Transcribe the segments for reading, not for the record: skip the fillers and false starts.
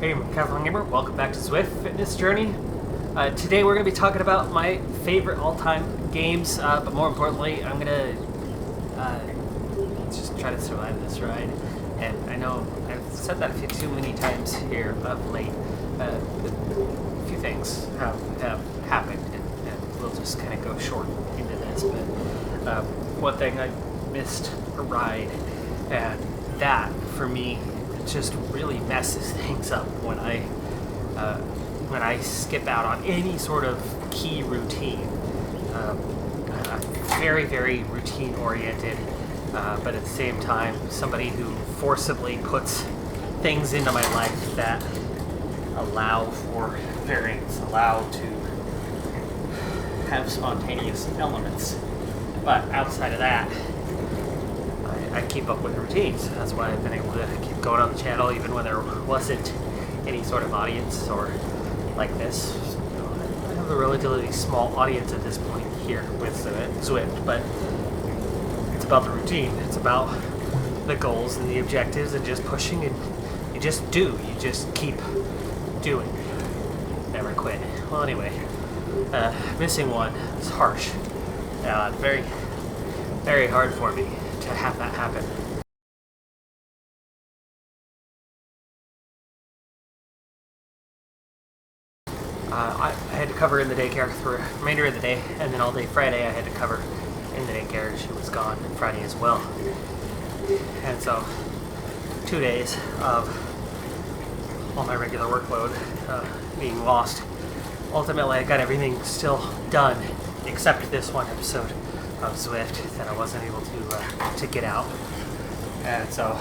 Hey, I'm Decathlon Gamer. Welcome back to Zwift Fitness Journey. Today we're going to be talking about my favorite all-time games, but more importantly, I'm going to just try to survive this ride. And I know I've said that a few too many times here of late. A few things have happened, and we'll just kind of go short into this. But one thing, I missed a ride, and that, for me, just really messes things up when I skip out on any sort of key routine. Very, very routine oriented, but at the same time, somebody who forcibly puts things into my life that allow for variance, allow to have spontaneous elements. But outside of that, I keep up with the routines. That's why I've been able to keep going on the channel even when there wasn't any sort of audience or like this. I have a relatively small audience at this point here with Zwift, but it's about the routine. It's about the goals and the objectives and just pushing, and you just do. You just keep doing. Never quit. Well, anyway, missing one is harsh. Very, very hard for me to have that happen. I had to cover in the daycare for the remainder of the day, and then all day Friday I had to cover in the daycare. She was gone Friday as well. And so 2 days of all my regular workload being lost. Ultimately, I got everything still done except this one episode of Zwift that I wasn't able to get out, and so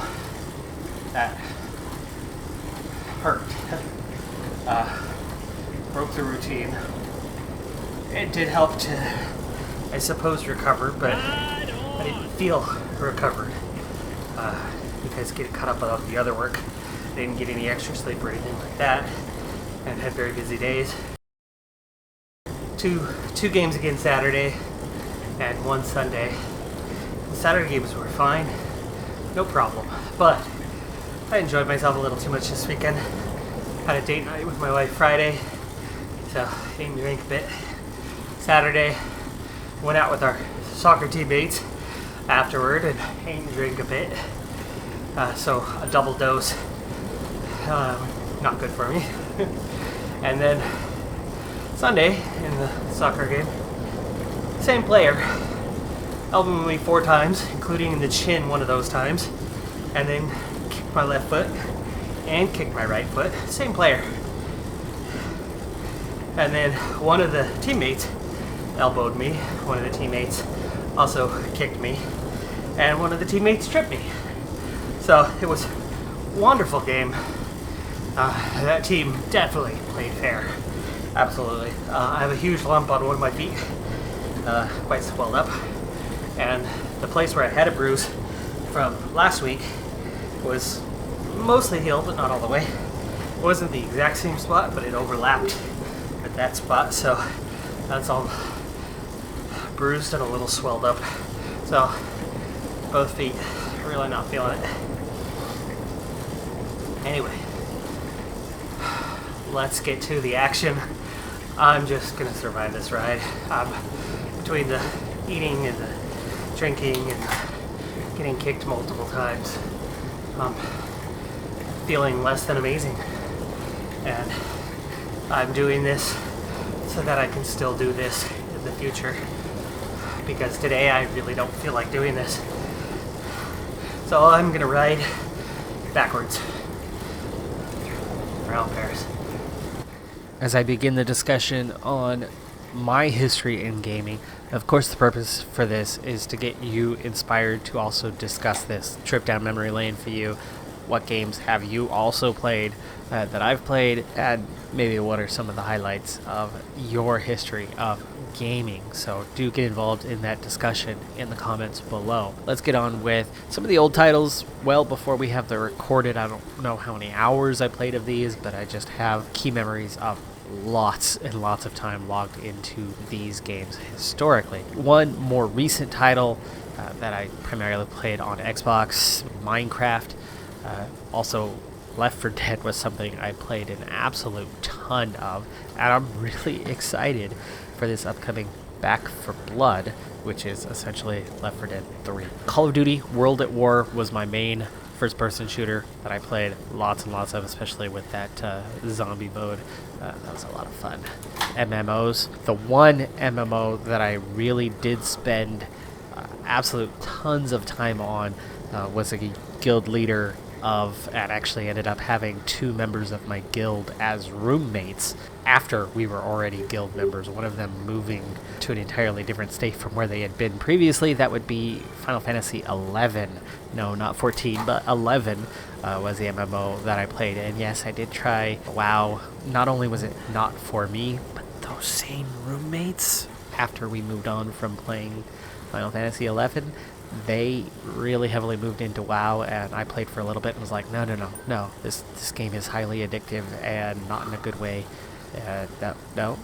that hurt. Broke the routine. It did help to, I suppose, recover, but I didn't feel recovered because getting caught up on the other work, I didn't get any extra sleep or anything like that, and had very busy days. Two games again Saturday and one Sunday. The Saturday games were fine, no problem, but I enjoyed myself a little too much this weekend. Had a date night with my wife Friday, so ate and drank a bit. Saturday, went out with our soccer teammates afterward and ate and drank a bit. So a double dose, not good for me. And then Sunday in the soccer game, same player elbowed me 4 times, including in the chin one of those times, and then kicked my left foot and kicked my right foot. Same player. And then one of the teammates elbowed me. One of the teammates also kicked me, and one of the teammates tripped me. So it was a wonderful game. That team definitely played fair. Absolutely. I have a huge lump on one of my feet, quite swelled up, and the place where I had a bruise from last week was mostly healed, but not all the way. It wasn't the exact same spot, but it overlapped with that spot, so that's all bruised and a little swelled up. So both feet, really not feeling it. Anyway, let's get to the action. I'm just gonna survive this ride. Between the eating and the drinking and getting kicked multiple times, I'm feeling less than amazing. And I'm doing this so that I can still do this in the future, because today I really don't feel like doing this. So I'm gonna ride backwards around Paris. As I begin the discussion on my history in gaming, of course the purpose for this is to get you inspired to also discuss this trip down memory lane for you. What games have you also played that I've played, and maybe what are some of the highlights of your history of gaming? So do get involved in that discussion in the comments below. Let's get on with some of the old titles. Well, before we have the recorded, I don't know how many hours I played of these, but I just have key memories of lots and lots of time logged into these games historically. One more recent title that I primarily played on Xbox, Minecraft. Also Left 4 Dead was something I played an absolute ton of, and I'm really excited for this upcoming Back 4 Blood, which is essentially Left 4 Dead 3. Call of Duty World at War was my main first-person shooter that I played lots and lots of, especially with that zombie mode. That was a lot of fun. MMOs. The one MMO that I really did spend absolute tons of time on was a guild leader of, and actually ended up having 2 members of my guild as roommates after we were already guild members, one of them moving to an entirely different state from where they had been previously. That would be Final Fantasy 11. No, not 14, but 11 was the MMO that I played. And yes, I did try WoW. Not only was it not for me, but those same roommates, after we moved on from playing Final Fantasy 11, they really heavily moved into WoW, and I played for a little bit and was like, no, this game is highly addictive and not in a good way. No,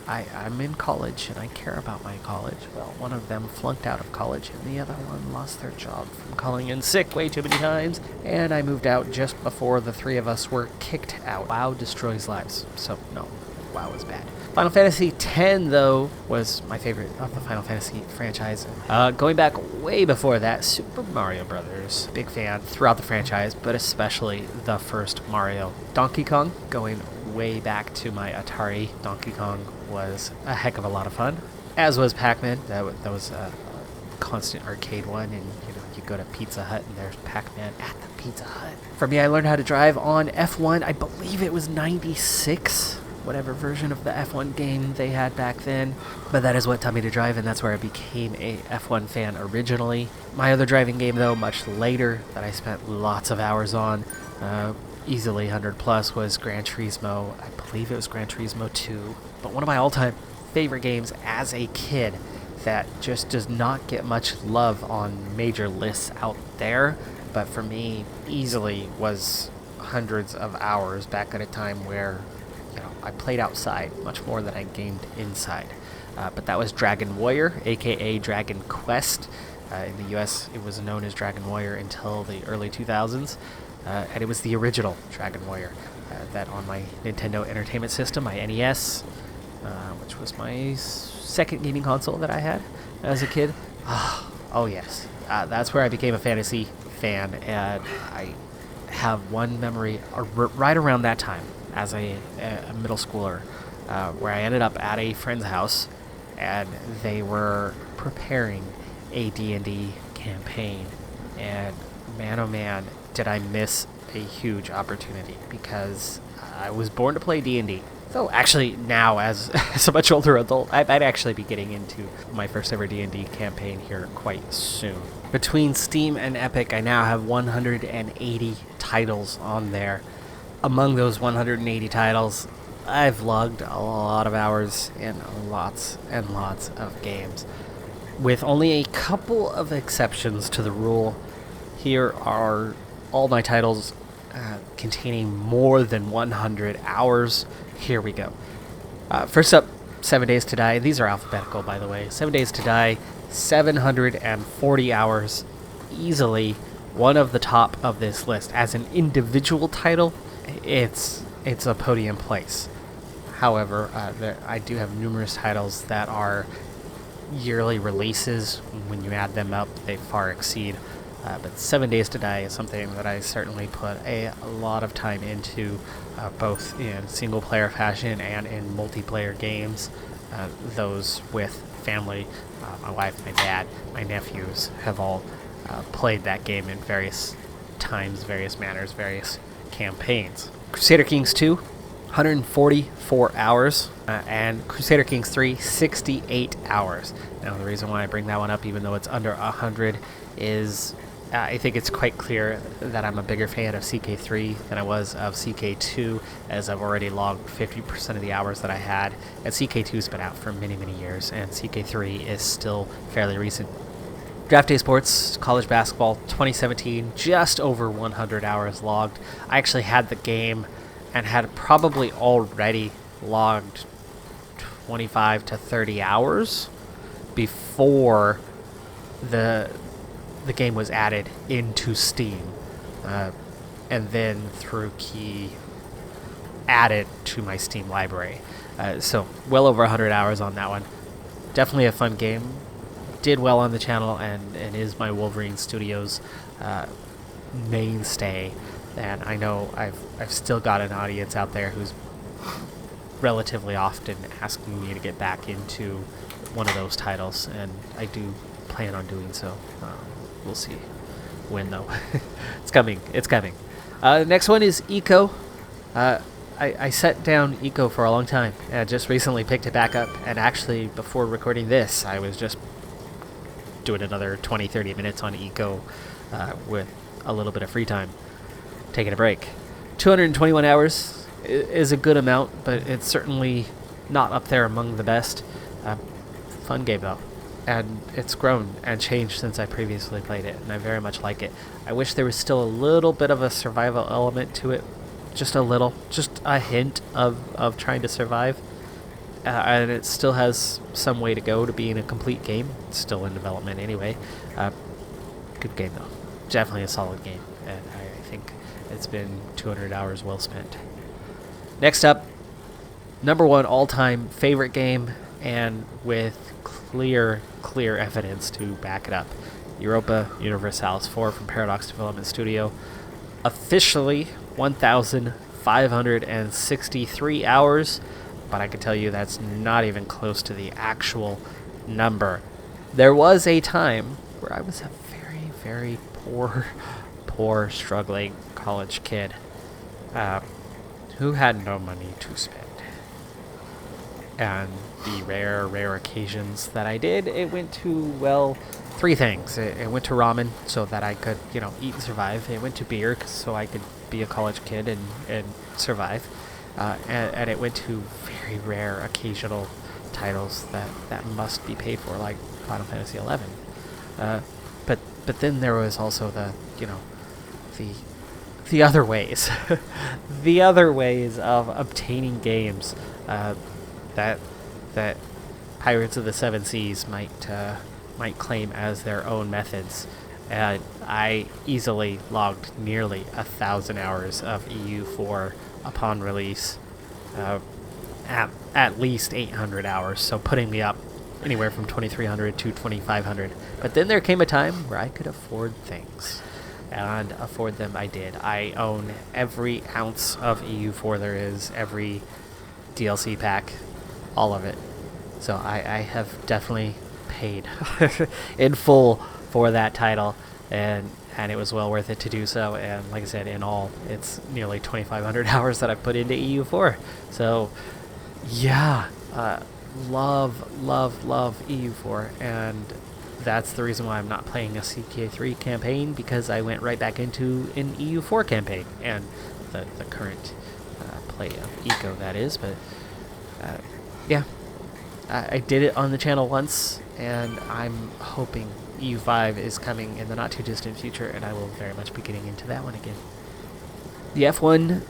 I'm in college and I care about my college. Well, one of them flunked out of college and the other one lost their job from calling in sick way too many times, and I moved out just before the 3 of us were kicked out. WoW destroys lives, so no, WoW is bad. Final Fantasy X, though, was my favorite of the Final Fantasy franchise. Going back way before that, Super Mario Brothers. Big fan throughout the franchise, but especially the first Mario. Donkey Kong, going way back to my Atari. Donkey Kong was a heck of a lot of fun, as was Pac-Man. That was a constant arcade one, and you go to Pizza Hut and there's Pac-Man at the Pizza Hut. For me, I learned how to drive on F1. I believe it was 96. Whatever version of the F1 game they had back then, but that is what taught me to drive, and that's where I became a F1 fan originally. My other driving game, though, much later, that I spent lots of hours on, easily 100 plus, was Gran Turismo. I believe it was Gran Turismo 2, but one of my all-time favorite games as a kid that just does not get much love on major lists out there, but for me, easily was hundreds of hours back at a time where I played outside much more than I gamed inside. But that was Dragon Warrior, aka Dragon Quest. In the US, it was known as Dragon Warrior until the early 2000s. And it was the original Dragon Warrior that on my Nintendo Entertainment System, my NES, which was my second gaming console that I had as a kid. Oh yes, that's where I became a fantasy fan, and I have one memory right around that time as a middle schooler, where I ended up at a friend's house, and they were preparing a D&D campaign, and man oh man, did I miss a huge opportunity, because I was born to play D&D. So actually now, as a much older adult, I'd actually be getting into my first ever D&D campaign here quite soon. Between Steam and Epic, I now have 180 titles on there. Among those 180 titles, I've logged a lot of hours in lots and lots of games. With only a couple of exceptions to the rule, here are all my titles containing more than 100 hours. Here we go. First up, 7 Days to Die. These are alphabetical, by the way. 7 Days to Die, 740 hours. Easily one of the top of this list. As an individual title, it's a podium place. However, I do have numerous titles that are yearly releases. When you add them up, they far exceed. But 7 Days to Die is something that I certainly put a lot of time into, both in single-player fashion and in multiplayer games. Those with family, my wife, my dad, my nephews have all played that game in various times, various manners, various campaigns. Crusader Kings 2, 144 hours, and Crusader Kings 3, 68 hours. Now, the reason why I bring that one up, even though it's under 100, is I think it's quite clear that I'm a bigger fan of CK3 than I was of CK2, as I've already logged 50% of the hours that I had, and CK2's been out for many, many years, and CK3 is still fairly recent. Draft Day Sports, college basketball, 2017, just over 100 hours logged. I actually had the game and had probably already logged 25 to 30 hours before the game was added into Steam. and then through key add it to my Steam library. So well over 100 hours on that one. Definitely a fun game. Did well on the channel, and is my Wolverine Studios mainstay. And I know I've still got an audience out there who's relatively often asking me to get back into one of those titles, and I do plan on doing so. We'll see when, though. It's coming. It's coming. Next one is Eco. I set down Eco for a long time, and just recently picked it back up. And actually, before recording this, I was just doing another 20-30 minutes on Eco with a little bit of free time, taking a break. 221 hours is a good amount, but it's certainly not up there among the best. Fun game, though. And it's grown and changed since I previously played it, and I very much like it. I wish there was still a little bit of a survival element to it. Just a little. Just a hint of trying to survive. And it still has some way to go to being a complete game. It's still in development anyway. Good game, though. Definitely a solid game. And I think it's been 200 hours well spent. Next up, number one all-time favorite game, and with clear evidence to back it up. Europa Universalis 4 from Paradox Development Studio. Officially 1,563 hours, but I can tell you that's not even close to the actual number. There was a time where I was a very, very poor, struggling college kid who had no money to spend. And the rare occasions that I did, it went to, well, three things. It went to ramen so that I could, eat and survive. It went to beer so I could be a college kid and survive. And it went to very rare occasional titles that must be paid for, like Final Fantasy XI. But then there was also the other ways, the other ways of obtaining games that Pirates of the Seven Seas might claim as their own methods. And I easily logged nearly 1,000 hours of EU4 upon release, at least 800 hours, so putting me up anywhere from 2,300 to 2,500. But then there came a time where I could afford things, and afford them I did. I own every ounce of EU4 there is, every DLC pack, all of it. So I have definitely paid in full for that title, and it was well worth it to do so. And like I said, in all, it's nearly 2,500 hours that I've put into EU4. So yeah, love EU4, and that's the reason why I'm not playing a CK3 campaign, because I went right back into an EU4 campaign, and the current play of Eco, that is. But yeah, I did it on the channel once, and I'm hoping EU5 is coming in the not too distant future, and I will very much be getting into that one again. The F1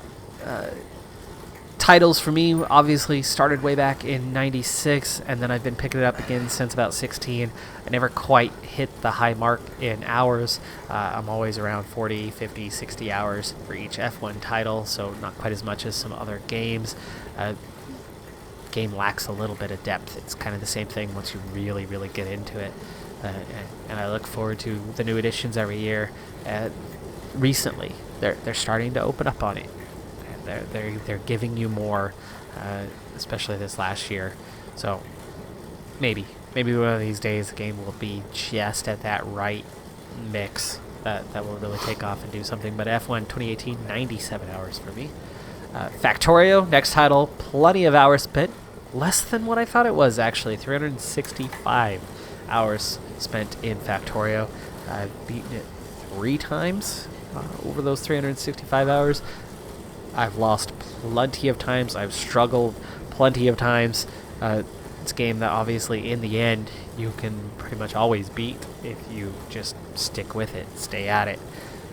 titles for me obviously started way back in 96, and then I've been picking it up again since about 16. I never quite hit the high mark in hours. I'm always around 40, 50, 60 hours for each F1 title, so not quite as much as some other games. Game lacks a little bit of depth. It's kind of the same thing once you really get into it. And I look forward to the new editions every year. Recently, they're starting to open up on it. They're giving you more, especially this last year. So maybe one of these days the game will be just at that right mix that will really take off and do something. But F1 2018, 97 hours for me. Factorio, next title, plenty of hours spent. Less than what I thought it was, actually. 365 hours spent in Factorio. I've beaten it 3 times over those 365 hours. I've lost plenty of times. I've struggled plenty of times. It's a game that obviously in the end you can pretty much always beat if you just stick with it, stay at it.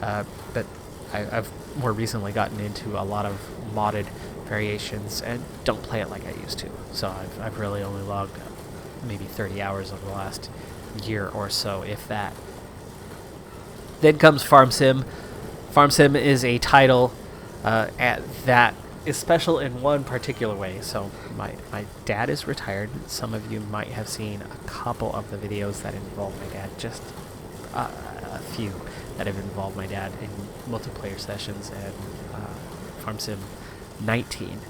But I've more recently gotten into a lot of modded variations and don't play it like I used to. So I've really only logged maybe 30 hours over the last year or so, if that. Then comes Farm Sim Farm Sim is a title that is special in one particular way. So my dad is retired. Some of you might have seen a couple of the videos that involve my dad, just a few that have involved my dad in multiplayer sessions and Farm Sim 19.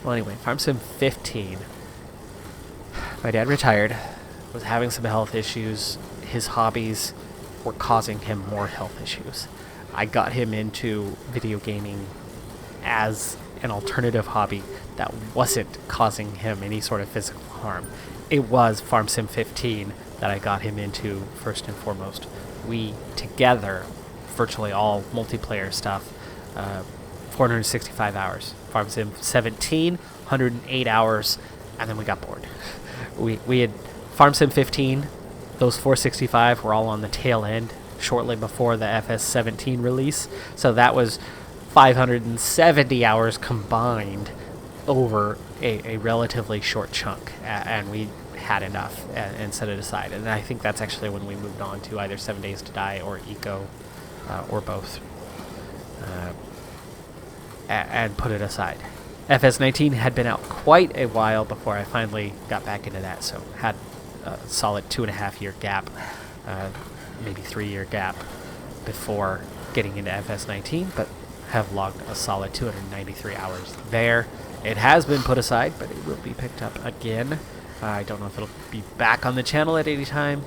Well, anyway, Farm Sim 15. My dad retired, was having some health issues. His hobbies were causing him more health issues. I got him into video gaming as an alternative hobby that wasn't causing him any sort of physical harm. It was Farm Sim 15 that I got him into first and foremost. We together, virtually all multiplayer stuff, 465 hours. Farm Sim 17, 108 hours, and then we got bored. We had Farm Sim 15, those 465 were all on the tail end, shortly before the FS17 release, so that was 570 hours combined over a relatively short chunk, and we had enough and set it aside. And I think that's actually when we moved on to either 7 Days to Die or Eco, or both, and put it aside. FS19 had been out quite a while before I finally got back into that, so had a solid 2.5 year gap, maybe 3 year gap before getting into FS19, but have logged a solid 293 hours there. It has been put aside, but it will be picked up again. I don't know if it'll be back on the channel at any time.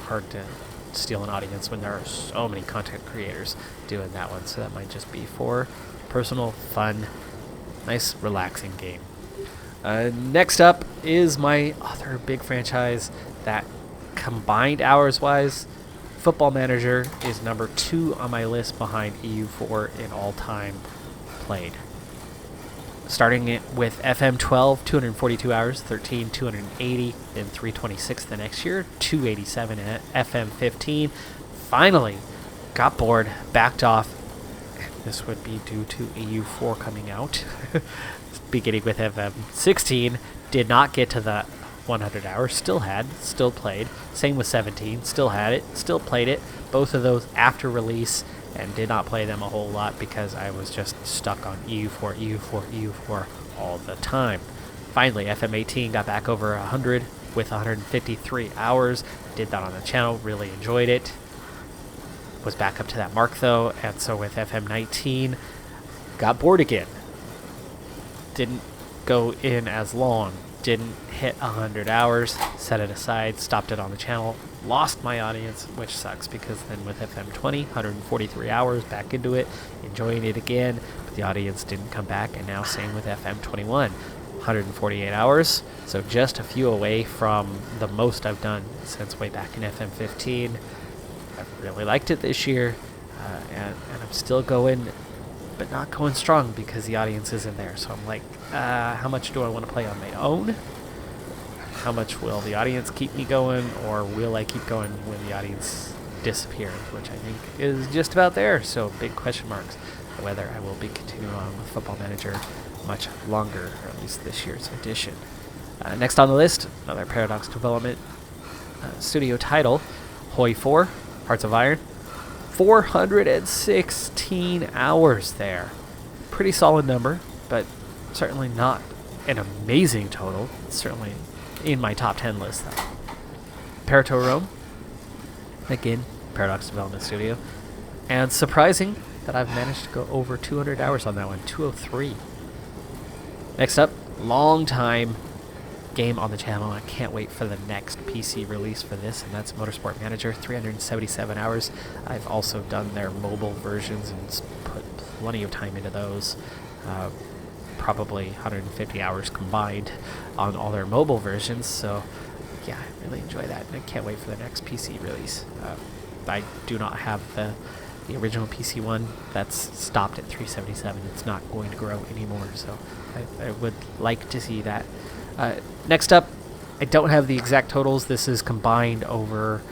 Hard to steal an audience when there are so many content creators doing that one, so that might just be for personal fun. Nice, relaxing game. Next up is my other big franchise that, combined hours-wise, Football Manager is number 2 on my list behind EU4 in all-time played. Starting it with FM12, 242 hours, 13, 280, then 326 the next year, 287 at FM15. Finally, got bored, backed off. This would be due to EU4 coming out. Beginning with FM16, did not get to the 100 hours, still played. Same with 17, still had it, still played it. Both of those after release, and did not play them a whole lot because I was just stuck on EU4 all the time. Finally, FM18 got back over 100 with 153 hours. Did that on the channel, really enjoyed it. Was back up to that mark though, and so with FM19, got bored again. Didn't go in as long, didn't hit 100 hours, set it aside, stopped it on the channel, lost my audience, which sucks because then with FM20, 143 hours, back into it, enjoying it again, but the audience didn't come back, and now same with FM21, 148 hours, so just a few away from the most I've done since way back in FM15. I really liked it this year, and I'm still going, but not going strong because the audience isn't there. So I'm like, how much do I want to play on my own? How much will the audience keep me going, or will I keep going when the audience disappears, which I think is just about there. So big question marks whether I will be continuing on with Football Manager much longer, or at least this year's edition. Next on the list, another Paradox Development studio title, Hoi 4. Hearts of Iron, 416 hours there. Pretty solid number, but certainly not an amazing total. It's certainly in my top 10 list though. Parato Rome, again, Paradox Development Studio. And surprising that I've managed to go over 200 hours on that one, 203. Next up, long time game on the channel. I can't wait for the next PC release for this, and that's Motorsport Manager, 377 hours. I've also done their mobile versions and put plenty of time into those. Probably 150 hours combined on all their mobile versions, so yeah, I really enjoy that, and I can't wait for the next PC release. I do not have the original PC one. That's stopped at 377. It's not going to grow anymore, so I would like to see that. Next up, I don't have the exact totals. This is combined over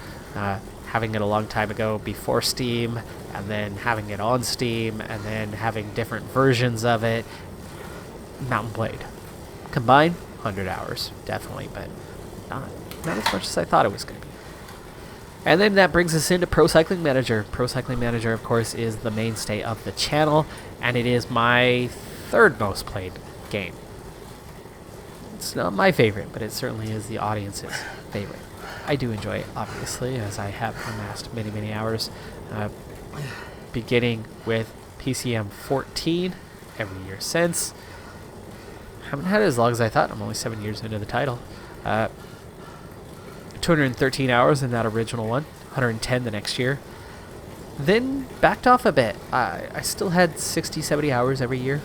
having it a long time ago before Steam, and then having it on Steam, and then having different versions of it. Mountain Blade. Combined, 100 hours, definitely, but not as much as I thought it was going to be. And then that brings us into Pro Cycling Manager. Pro Cycling Manager, of course, is the mainstay of the channel, and it is my third most played game. It's not my favorite, but it certainly is the audience's favorite. I do enjoy it, obviously, as I have amassed many, many hours, beginning with PCM 14 every year since. Haven't had it as long as I thought. I'm only 7 years into the title. 213 hours in that original one, 110 the next year. Then backed off a bit. I still had 60, 70 hours every year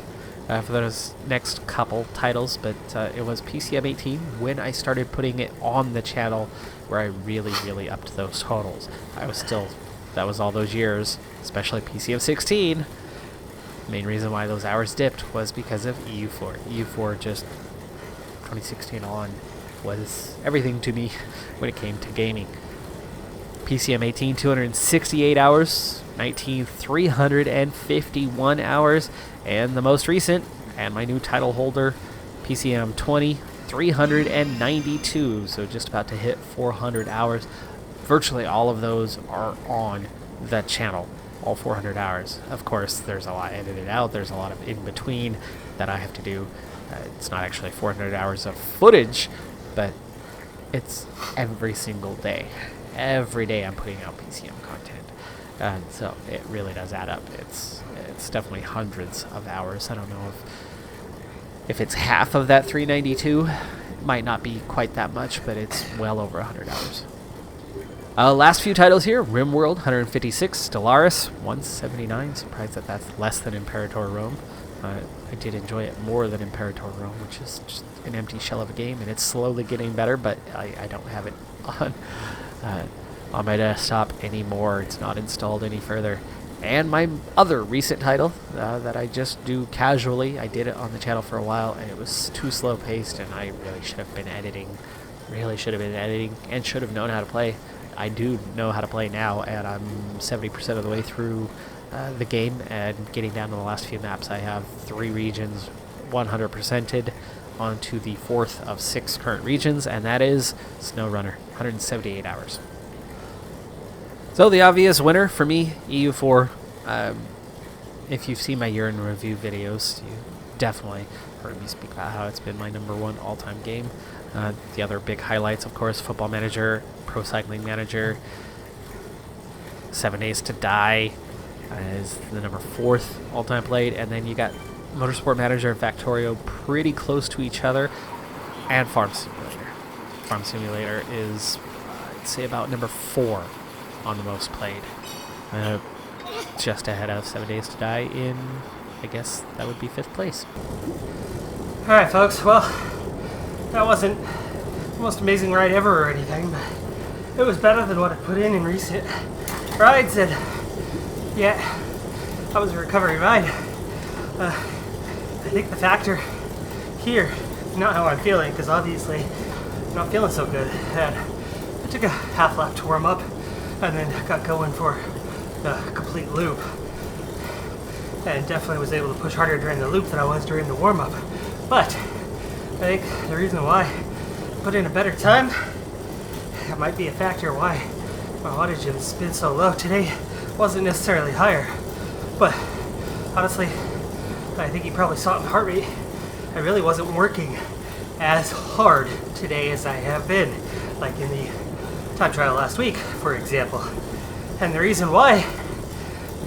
for those next couple titles, but it was PCM 18 when I started putting it on the channel where I really upped those totals. That was all those years, especially PCM 16. Main reason why those hours dipped was because of EU4. EU4 just 2016 on was everything to me when it came to gaming. PCM 18, 268 hours, 19, 351 hours, and the most recent, and my new title holder, PCM 20, 392, so just about to hit 400 hours. Virtually all of those are on the channel, all 400 hours. Of course, there's a lot edited out, there's a lot of in between that I have to do. It's not actually 400 hours of footage, but it's every single day. Every day I'm putting out PCM content. So it really does add up. It's definitely hundreds of hours. I don't know if it's half of that 392. It might not be quite that much, but it's well over 100 hours. Last few titles here. RimWorld, 156. Stellaris, 179. Surprised that that's less than Imperator Rome. I did enjoy it more than Imperator Rome, which is just an empty shell of a game, and it's slowly getting better, but I don't have it on my desktop anymore. It's not installed any further. And my other recent title that I just do casually, I did it on the channel for a while, and it was too slow paced, and I really should have been editing, and should have known how to play. I do know how to play now, and I'm 70% of the way through the game and getting down to the last few maps. I have 3 regions 100%ed onto the 4th of 6 current regions, and that is SnowRunner, 178 hours. So the obvious winner for me, EU4. If you've seen my year in review videos, you definitely heard me speak about how it's been my #1 all-time game. The other big highlights, of course, Football Manager, Pro Cycling Manager, 7 Days to Die is the #4th all-time played, and then you got Motorsport Manager and Factorio pretty close to each other, and Farm Simulator. Farm Simulator is, I'd say, about #4 on the most played. Just ahead of 7 Days to Die in, I guess that would be 5th place. Alright folks, well, that wasn't the most amazing ride ever or anything, but it was better than what I put in recent rides, and yeah, that was a recovery ride. I think the factor here is not how I'm feeling, because obviously I'm not feeling so good. And I took a half lap to warm up, and then got going for the complete loop. And definitely was able to push harder during the loop than I was during the warm up. But I think the reason why I put in a better time, that might be a factor why my wattage has been so low. Today wasn't necessarily higher, but honestly, I think you probably saw it in heart rate. I really wasn't working as hard today as I have been, like in the time trial last week, for example. And the reason why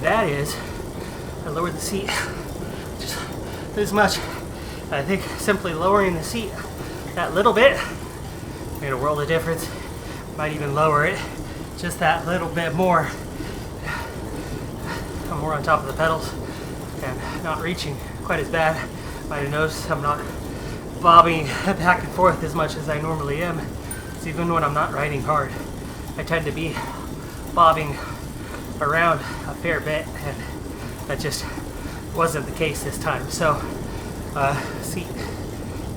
that is, I lowered the seat just this much. I think simply lowering the seat that little bit made a world of difference. Might even lower it just that little bit more. I'm more on top of the pedals and not reaching quite as bad. Might have noticed I'm not bobbing back and forth as much as I normally am. It's even when I'm not riding hard, I tend to be bobbing around a fair bit, and that just wasn't the case this time. So, seat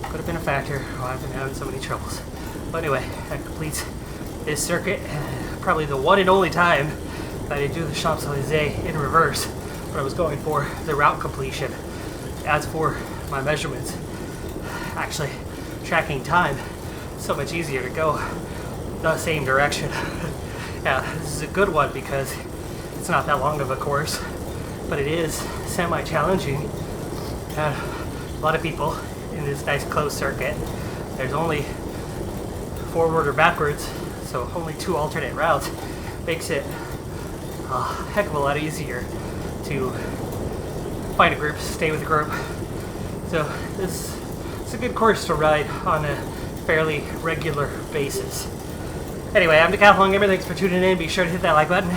could have been a factor why I've been having so many troubles. But anyway, that completes this circuit. Probably the one and only time that I do the Champs-Élysées in reverse, but I was going for the route completion. As for my measurements, actually tracking time, so much easier to go the same direction Yeah, this is a good one because it's not that long of a course, but it is semi-challenging. And a lot of people in this nice closed circuit, there's only forward or backwards, so only 2 alternate routes. Makes it a heck of a lot easier to find a group, stay with a group. So this is a good course to ride on a fairly regular basis. Anyway, I'm Decathlon Gamer. Thanks for tuning in. Be sure to hit that like button.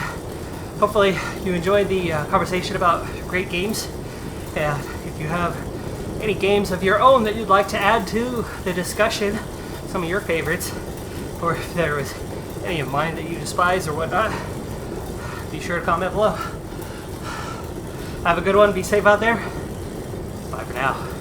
Hopefully you enjoyed the conversation about great games. And if you have any games of your own that you'd like to add to the discussion, some of your favorites, or if there was any of mine that you despise or whatnot, be sure to comment below. Have a good one. Be safe out there. Bye for now.